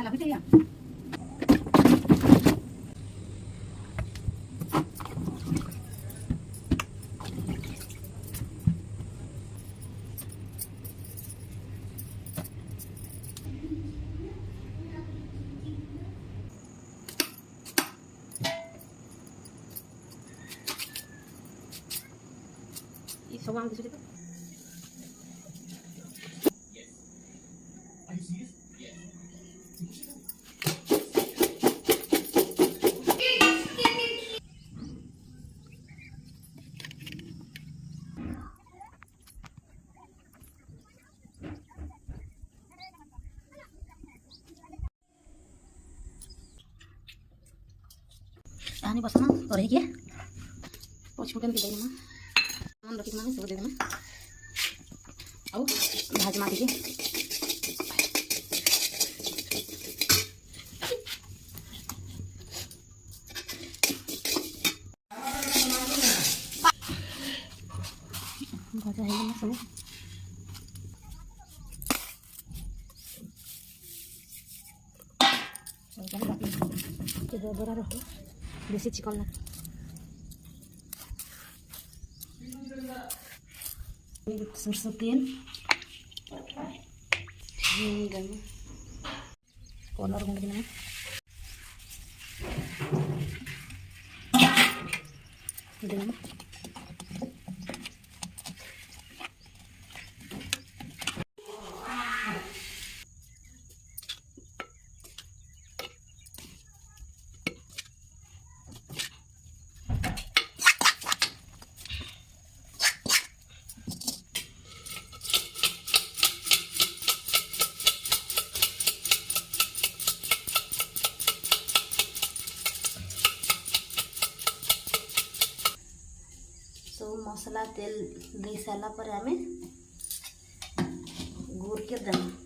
लागे या ये सब आम किसी को आने बसना और है क्या पचमुटन के देना मन रखी माने सब दे देना अब भाज मा दीजिए भजा है सब बड़ा रहो बेसी चिकन ना सरसों तेल कलर गुंड देना मसला तेल दे सारा पर आमे गुड़ के देना